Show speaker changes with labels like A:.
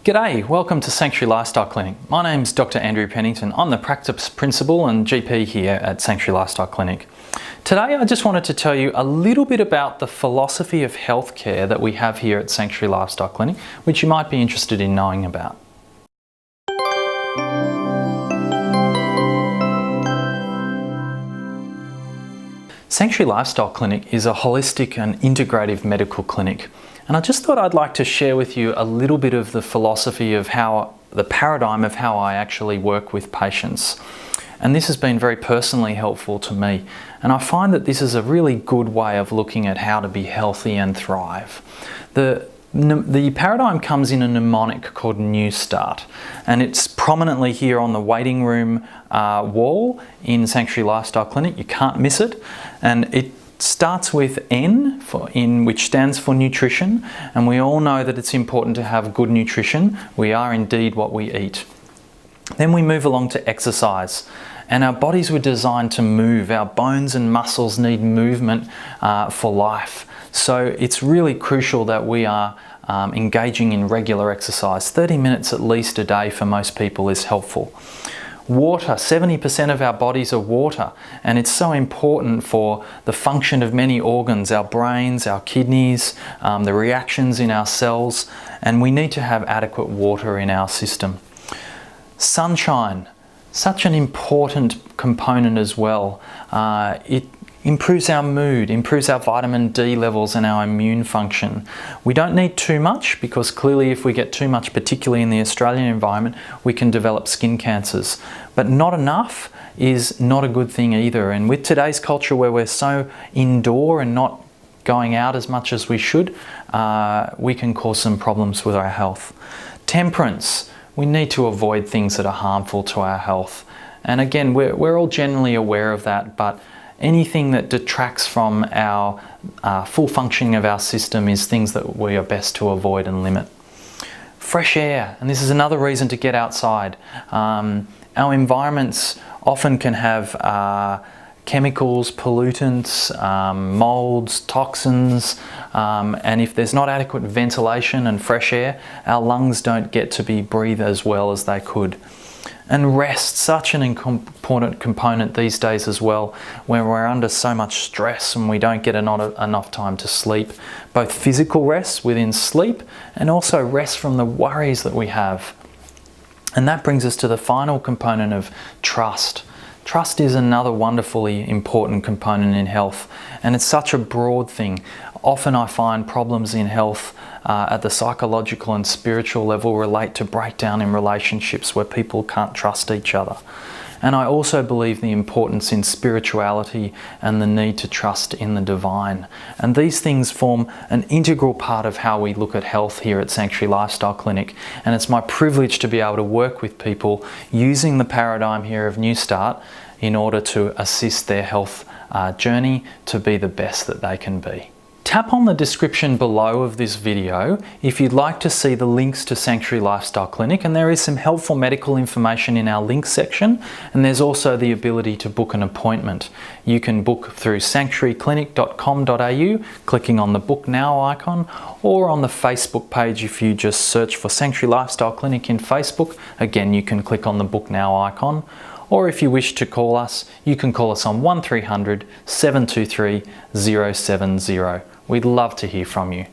A: G'day, welcome to Sanctuary Lifestyle Clinic. My name's Dr. Andrew Pennington. I'm the practice principal and GP here at Sanctuary Lifestyle Clinic. Today I just wanted to tell you a little bit about the philosophy of healthcare that we have here at Sanctuary Lifestyle Clinic, which you might be interested in knowing about. Sanctuary Lifestyle Clinic is a holistic and integrative medical clinic. And I just thought I'd like to share with you a little bit of the philosophy of the paradigm of how I actually work with patients. And this has been very personally helpful to me. And I find that this is a really good way of looking at how to be healthy and thrive. The paradigm comes in a mnemonic called New Start, and it's prominently here on the waiting room wall in Sanctuary Lifestyle Clinic. You can't miss it. And it starts with N, which stands for nutrition, and we all know that it's important to have good nutrition. We are indeed what we eat. Then we move along to exercise, and our bodies were designed to move. Our bones and muscles need movement for life. So it's really crucial that we are engaging in regular exercise. 30 minutes at least a day for most people is helpful. Water, 70% of our bodies are water, and it's so important for the function of many organs, our brains, our kidneys, the reactions in our cells, and we need to have adequate water in our system. Sunshine, such an important component as well. It improves our mood, improves our vitamin D levels and our immune function. We don't need too much, because clearly if we get too much, particularly in the Australian environment, we can develop skin cancers. But not enough is not a good thing either. And with today's culture where we're so indoor and not going out as much as we should, we can cause some problems with our health. Temperance, we need to avoid things that are harmful to our health. And again, we're all generally aware of that, but anything that detracts from our full functioning of our system is things that we are best to avoid and limit. Fresh air, and this is another reason to get outside. Our environments often can have chemicals, pollutants, molds, toxins, and if there's not adequate ventilation and fresh air, our lungs don't get to be breathe as well as they could. And rest, such an important component these days as well, where we're under so much stress and we don't get enough time to sleep. Both physical rest within sleep and also rest from the worries that we have. And that brings us to the final component of trust. Trust is another wonderfully important component in health, and it's such a broad thing. Often I find problems in health at the psychological and spiritual level relate to breakdown in relationships where people can't trust each other. And I also believe the importance in spirituality and the need to trust in the divine. And these things form an integral part of how we look at health here at Sanctuary Lifestyle Clinic. And it's my privilege to be able to work with people using the paradigm here of New Start in order to assist their health journey to be the best that they can be. Tap on the description below of this video if you'd like to see the links to Sanctuary Lifestyle Clinic, and there is some helpful medical information in our links section, and there's also the ability to book an appointment. You can book through sanctuaryclinic.com.au, clicking on the Book Now icon, or on the Facebook page if you just search for Sanctuary Lifestyle Clinic in Facebook. Again, you can click on the Book Now icon. Or if you wish to call us, you can call us on 1300 723 070. We'd love to hear from you.